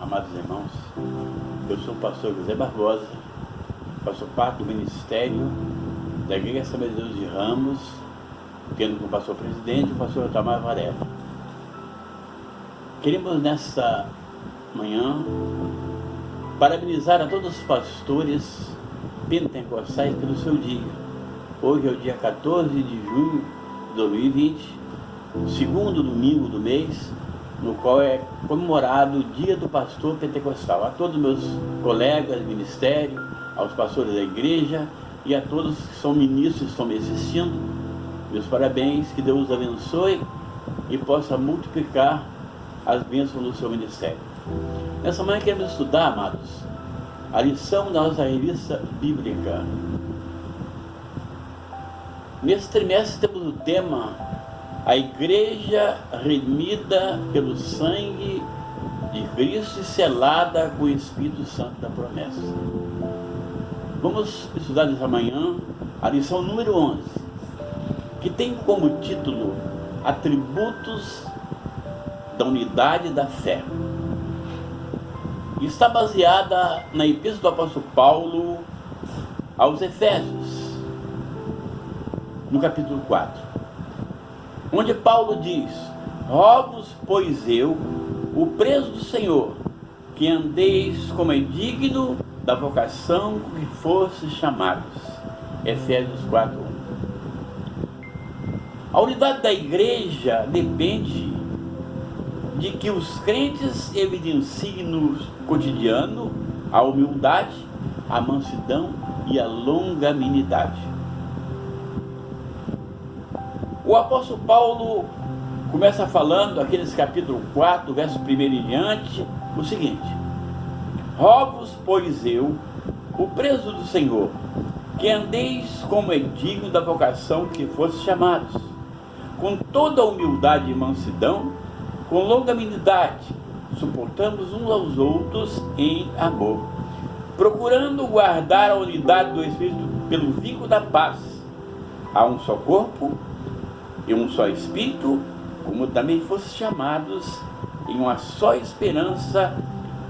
amados irmãos. Eu sou o pastor José Barbosa, faço parte do ministério da Igreja Assembleia de Deus de Ramos, tendo como pastor presidente o pastor Otamar Varela. Queremos nesta manhã parabenizar a todos os pastores pentecostais pelo seu dia. Hoje é o dia 14 de junho de 2020, segundo domingo do mês, no qual é comemorado o Dia do Pastor Pentecostal. A todos meus colegas de ministério, aos pastores da igreja e a todos que são ministros que estão me assistindo, meus parabéns, que Deus os abençoe e possa multiplicar as bênçãos do seu ministério. Nessa manhã queremos estudar, amados, a lição da nossa revista bíblica. Nesse trimestre temos o tema A Igreja Remida pelo Sangue de Cristo e selada com o Espírito Santo da promessa. Vamos estudar nessa manhã a lição número 11, que tem como título Atributos da Unidade da Fé. Está baseada na Epístola do Apóstolo Paulo aos Efésios, no capítulo 4, onde Paulo diz: rogo-vos, pois eu, o preso do Senhor, que andeis como é digno da vocação com que fostes chamados. Efésios 4:1. A unidade da igreja depende de que os crentes evidenciem no cotidiano a humildade, a mansidão e a longanimidade. O apóstolo Paulo começa falando, aqui nesse capítulo 4, verso 1 em diante, o seguinte: rogo-vos, pois eu, o preso do Senhor, que andeis como é digno da vocação que fostes chamados, com toda a humildade e mansidão, com longanimidade, suportamos uns aos outros em amor, procurando guardar a unidade do Espírito pelo vínculo da paz. Há um só corpo e um só Espírito, como também fostes chamados em uma só esperança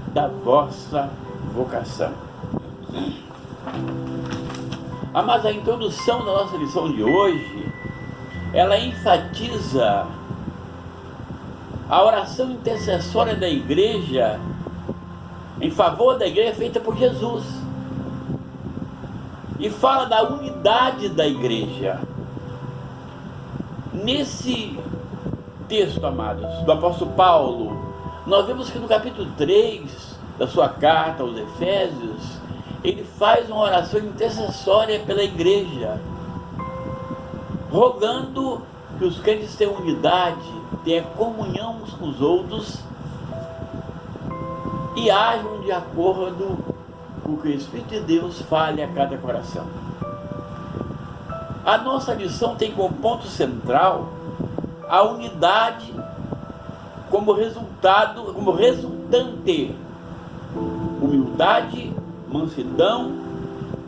da vossa vocação. Mas a introdução da nossa lição de hoje, ela enfatiza a oração intercessória da igreja em favor da igreja feita por Jesus, e fala da unidade da igreja. Nesse texto, amados, do apóstolo Paulo, nós vemos que no capítulo 3 da sua carta aos Efésios, ele faz uma oração intercessória pela igreja, rogando que os crentes tenham unidade, tenham comunhão uns com os outros e ajam de acordo com o que o Espírito de Deus fale a cada coração. A nossa lição tem como ponto central a unidade como resultante, humildade, mansidão,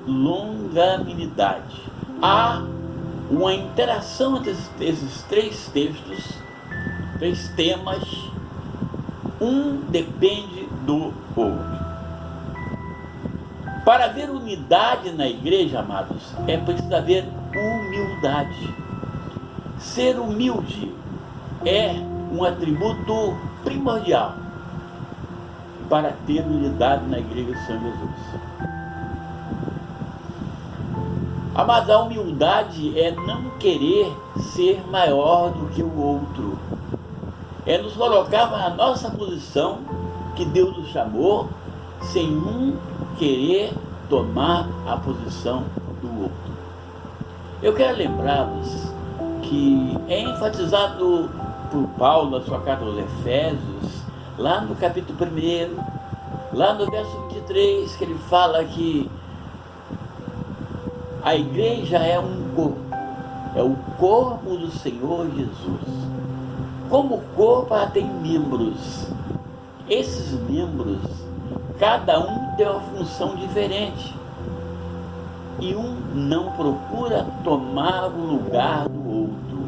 longanimidade. Há uma interação entre esses três textos, três temas, um depende do outro. Para haver unidade na igreja, amados, é preciso haver humildade. Ser humilde é um atributo primordial para ter unidade na igreja do Senhor Jesus. Mas a humildade é não querer ser maior do que o outro. É nos colocar na nossa posição que Deus nos chamou, sem um querer tomar a posição do outro. Eu quero lembrá-los que é enfatizado por Paulo na sua carta aos Efésios, lá no capítulo 1, lá no verso 23, que ele fala que a igreja é um corpo, é o corpo do Senhor Jesus. Como o corpo, ela tem membros. Esses membros, cada um tem uma função diferente, e um não procura tomar o lugar do outro.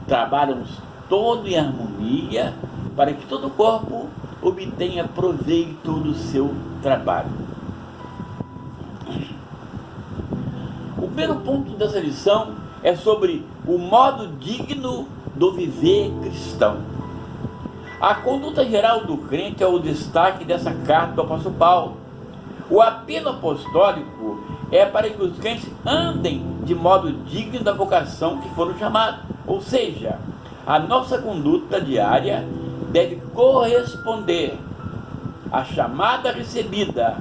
Trabalham todos em harmonia para que todo o corpo obtenha proveito do seu trabalho. O primeiro ponto dessa lição é sobre o modo digno do viver cristão. A conduta geral do crente é o destaque dessa carta do apóstolo Paulo. O apelo apostólico é para que os crentes andem de modo digno da vocação que foram chamados. Ou seja, a nossa conduta diária deve corresponder à chamada recebida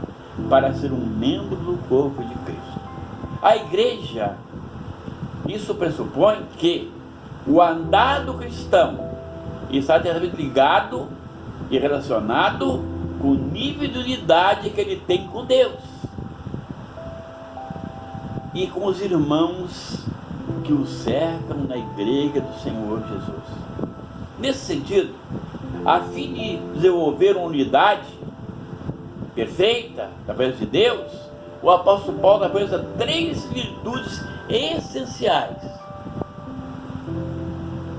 para ser um membro do corpo de Cristo. A igreja, isso pressupõe que o andar do cristão está diretamente ligado e relacionado com o nível de unidade que ele tem com Deus e com os irmãos que o cercam na igreja do Senhor Jesus. Nesse sentido, a fim de desenvolver uma unidade perfeita da presença de Deus, o apóstolo Paulo apresenta 3 virtudes essenciais: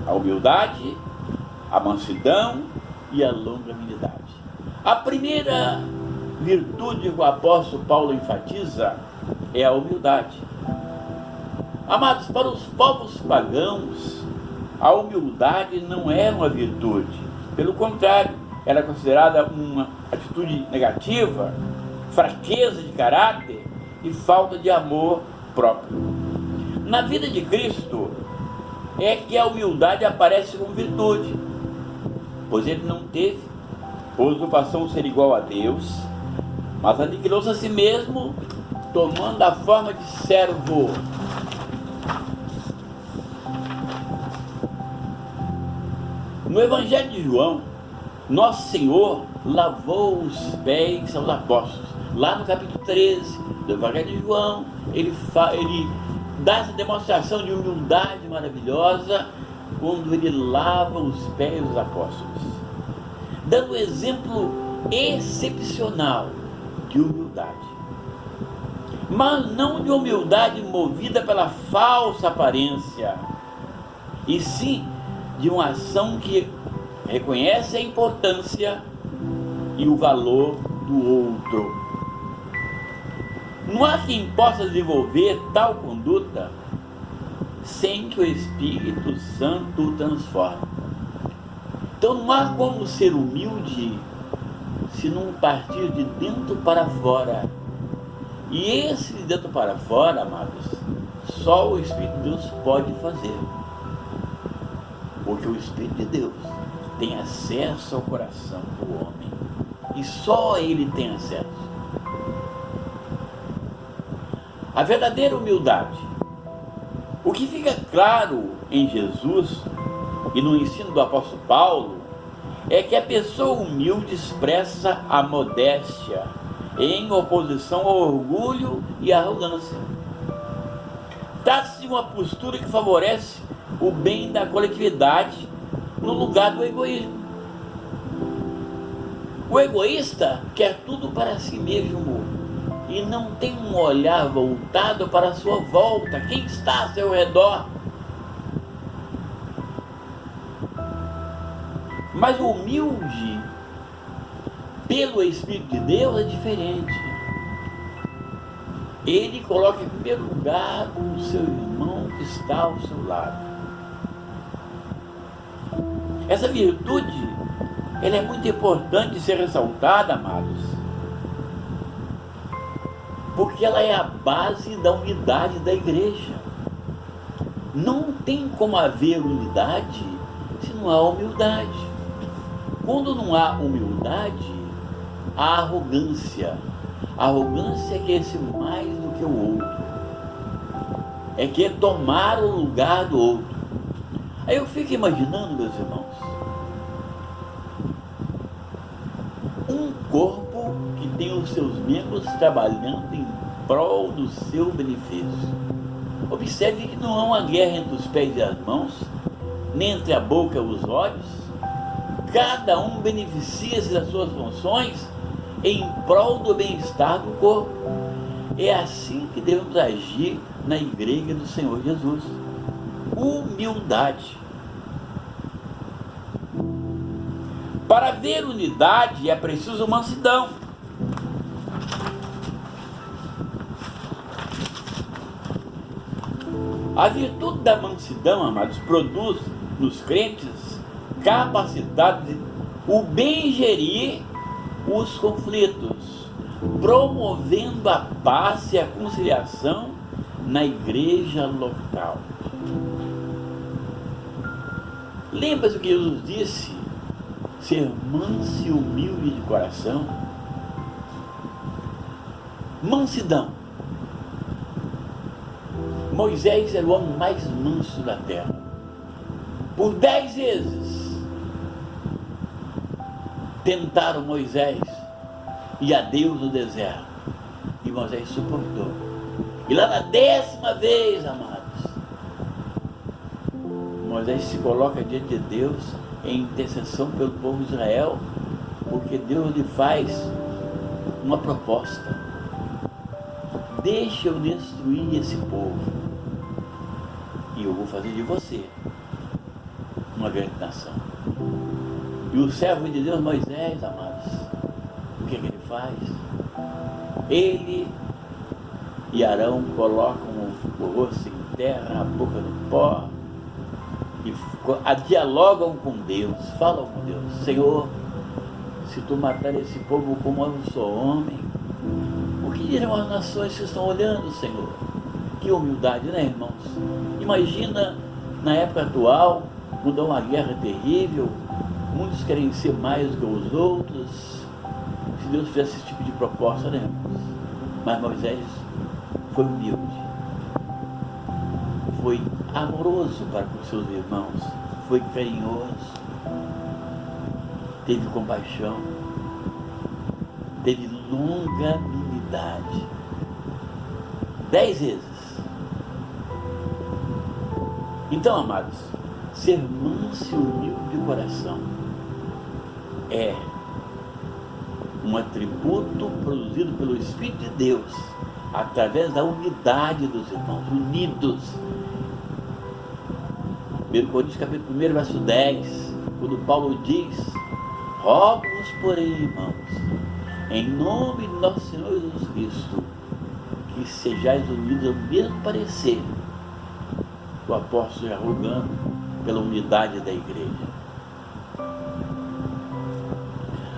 a humildade, a mansidão e a longanimidade. A primeira virtude que o apóstolo Paulo enfatiza é a humildade. Amados, para os povos pagãos, a humildade não era uma virtude. Pelo contrário, era considerada uma atitude negativa, fraqueza de caráter e falta de amor próprio. Na vida de Cristo é que a humildade aparece como virtude, pois ele não teve usurpação ser igual a Deus, mas aniquilou-se a si mesmo, tomando a forma de servo. No Evangelho de João, Nosso Senhor lavou os pés aos apóstolos. Lá no capítulo 13 do Evangelho de João, ele dá essa demonstração de humildade maravilhosa quando ele lava os pés dos apóstolos, dando um exemplo excepcional de humildade, mas não de humildade movida pela falsa aparência, e sim de uma ação que reconhece a importância e o valor do outro. Não há quem possa desenvolver tal conduta sem que o Espírito Santo o transforme. Então não há como ser humilde se não partir de dentro para fora. E esse de dentro para fora, amados, só o Espírito de Deus pode fazer. Porque o Espírito de Deus tem acesso ao coração do homem. E só ele tem acesso. A verdadeira humildade. O que fica claro em Jesus e no ensino do apóstolo Paulo é que a pessoa humilde expressa a modéstia em oposição ao orgulho e à arrogância. Trata-se de uma postura que favorece o bem da coletividade no lugar do egoísmo. O egoísta quer tudo para si mesmo e não tem um olhar voltado para a sua volta, quem está ao seu redor. Mas o humilde, pelo Espírito de Deus, é diferente. Ele coloca em primeiro lugar o seu irmão que está ao seu lado. Essa virtude, ela é muito importante de ser ressaltada, amados, porque ela é a base da unidade da igreja. Não tem como haver unidade se não há humildade. Quando não há humildade, há arrogância. A arrogância é querer ser mais do que o outro, é querer tomar o lugar do outro. Aí eu fico imaginando, meus irmãos, um corpo que tem os seus membros trabalhando em prol do seu benefício. Observe que não há uma guerra entre os pés e as mãos, nem entre a boca e os olhos. Cada um beneficia-se das suas funções em prol do bem-estar do corpo. É assim que devemos agir na igreja do Senhor Jesus. Humildade. Para haver unidade é preciso mansidão. A virtude da mansidão, amados, produz nos crentes capacidade de o bem gerir os conflitos, promovendo a paz e a conciliação na igreja local. Lembra-se o que Jesus disse? Ser manso e humilde de coração. Mansidão. Moisés era o homem mais manso da terra. Por 10 vezes tentaram Moisés e a Deus no deserto. E Moisés suportou. E lá na 10ª vez, amados, Moisés se coloca diante de Deus em intercessão pelo povo de Israel, porque Deus lhe faz uma proposta: deixa eu destruir esse povo e eu vou fazer de você uma grande nação. E o servo de Deus Moisés, amados, o que ele faz? Ele e Arão colocam o rosto em terra, a boca no pó, e dialogam com Deus, falam com Deus: Senhor, se tu matar esse povo como eu sou homem, o que dirão as nações que estão olhando, Senhor? Que humildade, né, irmãos? Imagina, na época atual, quando há uma guerra terrível, muitos querem ser mais do que os outros. Se Deus fizesse esse tipo de proposta, né, irmãos? Mas Moisés foi humilde, foi amoroso para com seus irmãos, foi carinhoso, teve compaixão, teve longanimidade. 10 vezes. Então, amados, ser manso e humilde de coração é um atributo produzido pelo Espírito de Deus através da unidade dos irmãos, unidos. 1 Coríntios capítulo 1, verso 10, quando Paulo diz: rogo-vos, porém, irmãos, em nome de nosso Senhor Jesus Cristo, que sejais unidos ao mesmo parecer. O apóstolo já rogando pela unidade da igreja.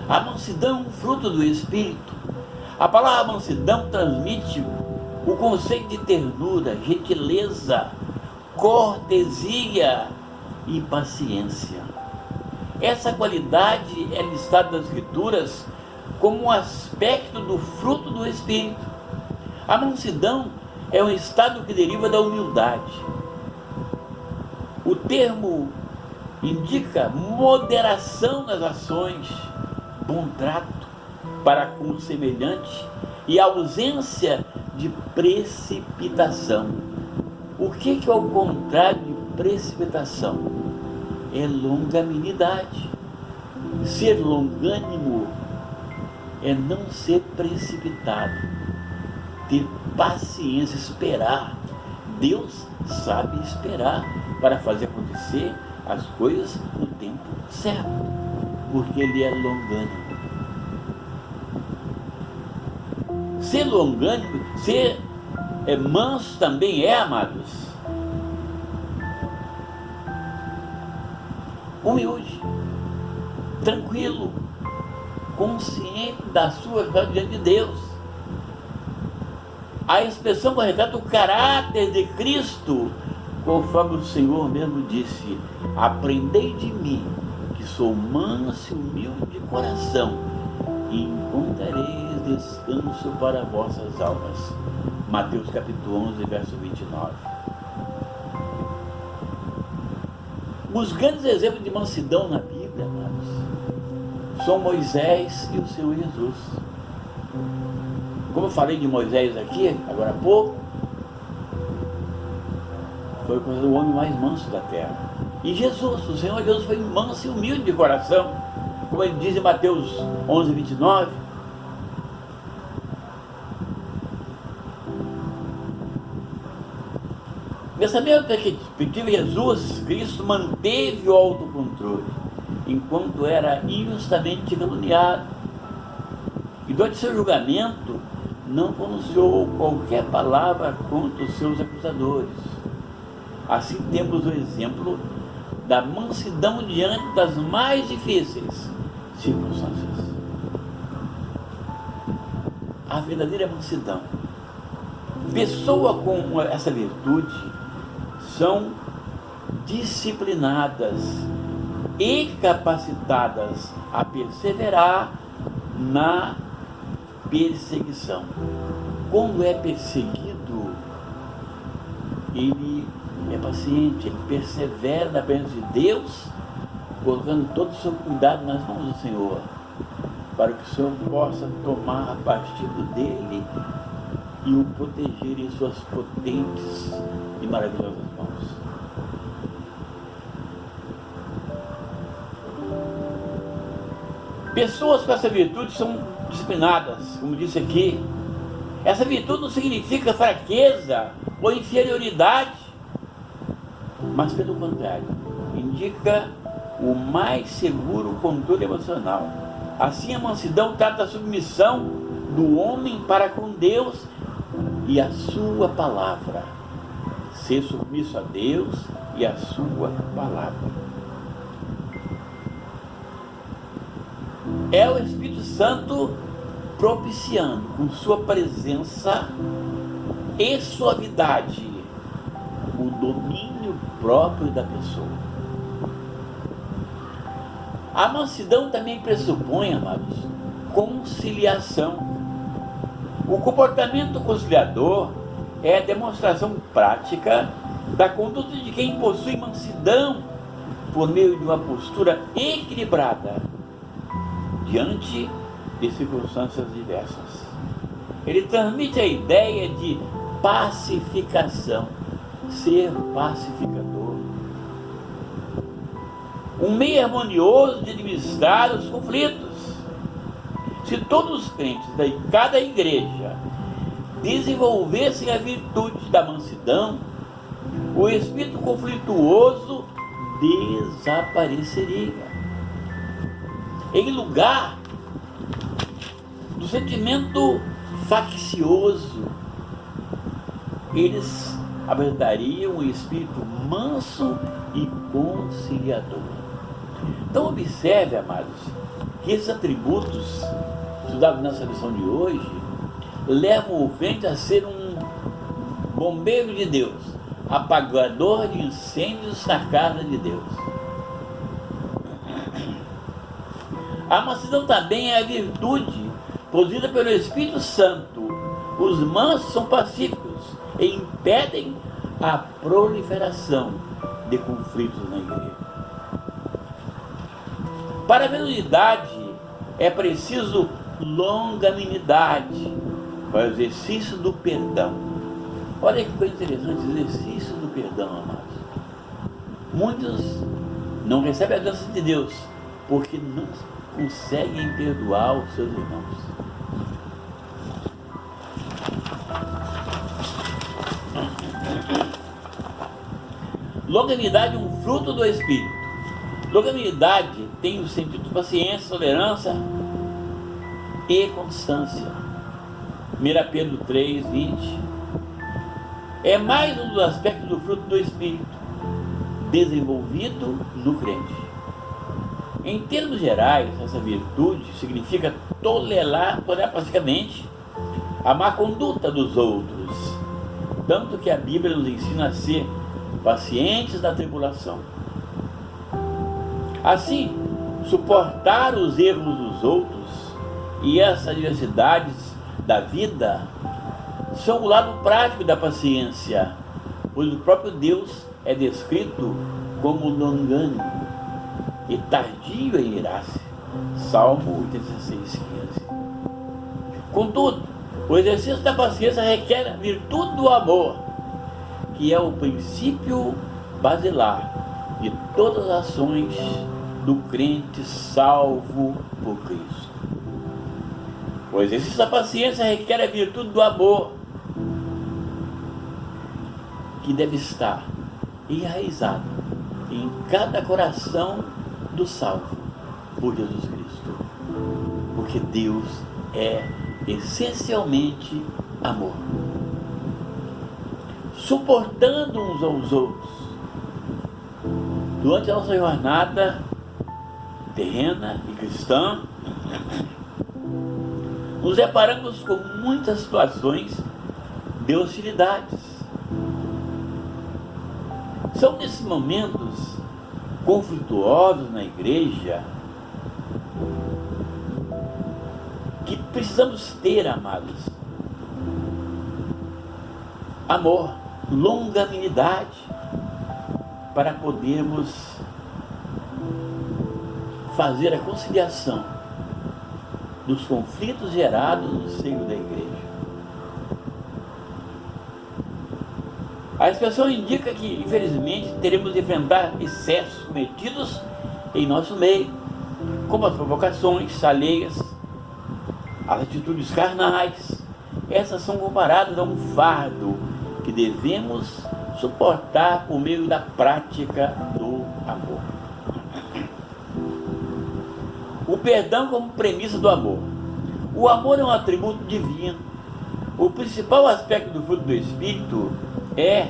A mansidão, fruto do Espírito. A palavra mansidão transmite o conceito de ternura, gentileza, cortesia e paciência. Essa qualidade é listada nas Escrituras como um aspecto do fruto do Espírito. A mansidão é um estado que deriva da humildade. O termo indica moderação nas ações, bom trato para com o semelhante e ausência de precipitação. O que é o contrário de precipitação? É longanimidade. Ser longânimo é não ser precipitado, ter paciência, esperar. Deus sabe esperar para fazer acontecer as coisas no tempo certo, porque Ele é longânimo. Ser longânimo, ser manso também é, amados, humilde, tranquilo, consciente da sua verdade diante de Deus. A expressão correta do caráter de Cristo, conforme o Senhor mesmo disse: aprendei de mim, que sou manso e humilde de coração, e encontrareis descanso para vossas almas. Mateus capítulo 11, verso 29. Os grandes exemplos de mansidão na Bíblia, amados, são Moisés e o Senhor Jesus. Como eu falei de Moisés aqui, agora há pouco, foi o homem mais manso da terra. E Jesus, o Senhor Jesus, foi manso e humilde de coração, como ele diz em Mateus 11, 29. Nessa mesma perspectiva, Jesus Cristo manteve o autocontrole enquanto era injustamente caluniado, e durante seu julgamento não pronunciou qualquer palavra contra os seus acusadores. Assim temos o exemplo da mansidão diante das mais difíceis circunstâncias. A verdadeira mansidão. Pessoas com essa virtude são disciplinadas e capacitadas a perseverar na perseguição. Quando é perseguido, ele é paciente, ele persevera na presença de Deus, colocando todo o seu cuidado nas mãos do Senhor, para que o Senhor possa tomar partido dele e o proteger em suas potentes e maravilhosas mãos. Pessoas com essa virtude são disciplinadas, como disse aqui. Essa virtude não significa fraqueza ou inferioridade, mas pelo contrário, indica o mais seguro controle emocional. Assim, a mansidão trata da submissão do homem para com Deus e a sua palavra. Ser submisso a Deus e a sua palavra. É o Espírito Santo propiciando com sua presença e suavidade o domínio próprio da pessoa. A mansidão também pressupõe, amados, conciliação. O comportamento conciliador é a demonstração prática da conduta de quem possui mansidão por meio de uma postura equilibrada diante de circunstâncias diversas. Ele transmite a ideia de pacificação, ser pacificador. Um meio harmonioso de administrar os conflitos. Se todos os crentes de cada igreja desenvolvessem a virtude da mansidão, o espírito conflituoso desapareceria. Em lugar do sentimento faccioso, eles apresentariam um espírito manso e conciliador. Então observe, amados, que esses atributos estudados nessa lição de hoje levam o crente a ser um bombeiro de Deus, apagador de incêndios na casa de Deus. A mansidão também é a virtude produzida pelo Espírito Santo. Os mansos são pacíficos e impedem a proliferação de conflitos na igreja. Para a benignidade é preciso longanimidade, para o exercício do perdão. Olha que coisa interessante, exercício do perdão, amados. Muitos não recebem a graça de Deus porque não conseguem perdoar os seus irmãos. Longanimidade é um fruto do Espírito. Longanimidade tem o sentido de paciência, tolerância e constância. 1 Pedro 3, 20. É mais um dos aspectos do fruto do Espírito, desenvolvido no crente. Em termos gerais, essa virtude significa tolerar pacificamente a má conduta dos outros, tanto que a Bíblia nos ensina a ser pacientes na tribulação. Assim, suportar os erros dos outros e as adversidades da vida são o lado prático da paciência, pois o próprio Deus é descrito como longânimo e tardio em irar-se. Salmo 86, 15. Contudo, o exercício da paciência requer a virtude do amor, que é o princípio basilar de todas as ações do crente salvo por Cristo. O exercício da paciência requer a virtude do amor, que deve estar enraizado em cada coração do salvo. por Jesus Cristo. Porque Deus é essencialmente amor. Suportando uns aos outros. Durante a nossa jornada terrena e cristã, nos deparamos com muitas situações de hostilidades. São nesses momentos conflituosos na igreja que precisamos ter, amados, amor, longanimidade, para podermos fazer a conciliação dos conflitos gerados no seio da igreja. A expressão indica que, infelizmente, teremos de enfrentar excessos cometidos em nosso meio, como as provocações alheias, as atitudes carnais. Essas são comparadas a um fardo que devemos suportar por meio da prática do amor. O perdão como premissa do amor. O amor é um atributo divino. O principal aspecto do fruto do Espírito é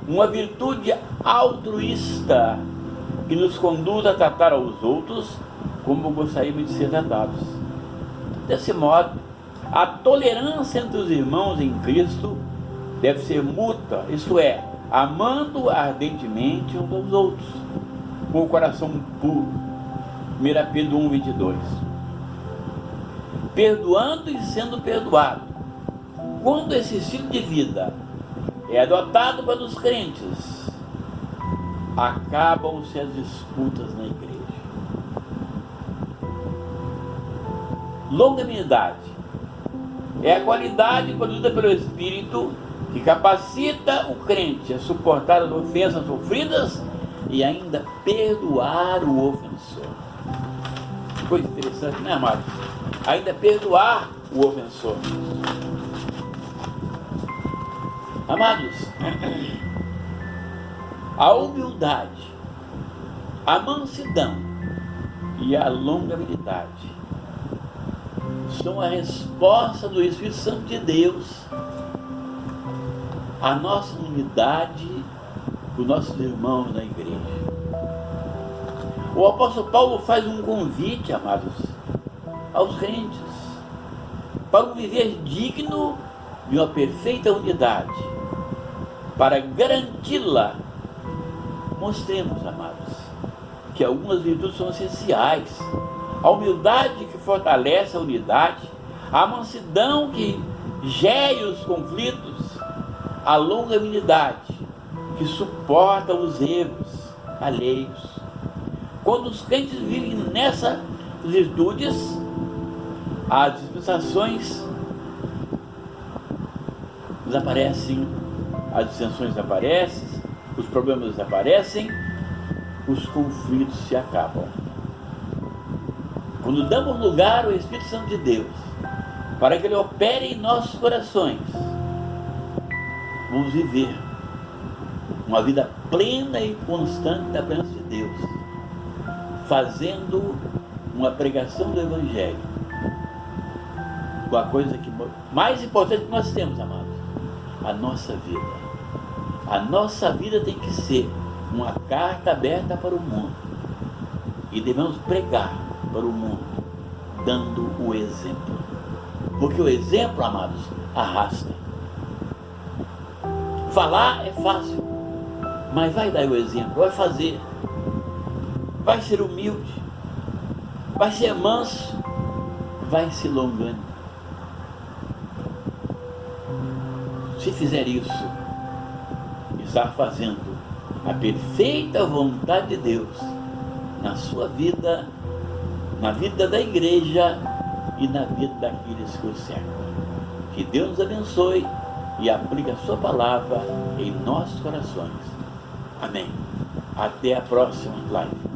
uma virtude altruísta que nos conduz a tratar aos outros como gostaríamos de ser tratados. Desse modo, a tolerância entre os irmãos em Cristo deve ser mútua, isto é, amando ardentemente uns aos outros, com o coração puro. 1 Pedro 1:22. Perdoando e sendo perdoado. Quando esse estilo de vida é adotado pelos crentes, acabam-se as disputas na igreja. Longanimidade é a qualidade produzida pelo Espírito que capacita o crente a suportar as ofensas sofridas e ainda perdoar o ofensor. Coisa interessante, né, amado? Ainda perdoar o ofensor. Amados, a humildade, a mansidão e a longanimidade são a resposta do Espírito Santo de Deus à nossa unidade dos nossos irmãos na igreja. O apóstolo Paulo faz um convite, amados, aos crentes, para um viver digno de uma perfeita unidade. Para garanti-la, mostremos, amados, que algumas virtudes são essenciais. A humildade que fortalece a unidade, a mansidão que gere os conflitos, a longanimidade que suporta os erros alheios. Quando os crentes vivem nessas virtudes, as dispensações desaparecem, as dissensões desaparecem, os problemas desaparecem, os conflitos se acabam. Quando damos lugar ao Espírito Santo de Deus, para que Ele opere em nossos corações, vamos viver uma vida plena e constante da presença de Deus, fazendo uma pregação do Evangelho, com a coisa que mais importante que nós temos, amados, a nossa vida. A nossa vida tem que ser uma carta aberta para o mundo, e devemos pregar para o mundo, dando o exemplo, porque o exemplo, amados, arrasta. Falar é fácil, mas vai dar o exemplo, vai fazer, vai ser humilde, vai ser manso, vai ser longânimo. Se fizer isso, está fazendo a perfeita vontade de Deus na sua vida, na vida da igreja e na vida daqueles que o cercam. Que Deus nos abençoe e aplique a sua palavra em nossos corações. Amém. Até a próxima live.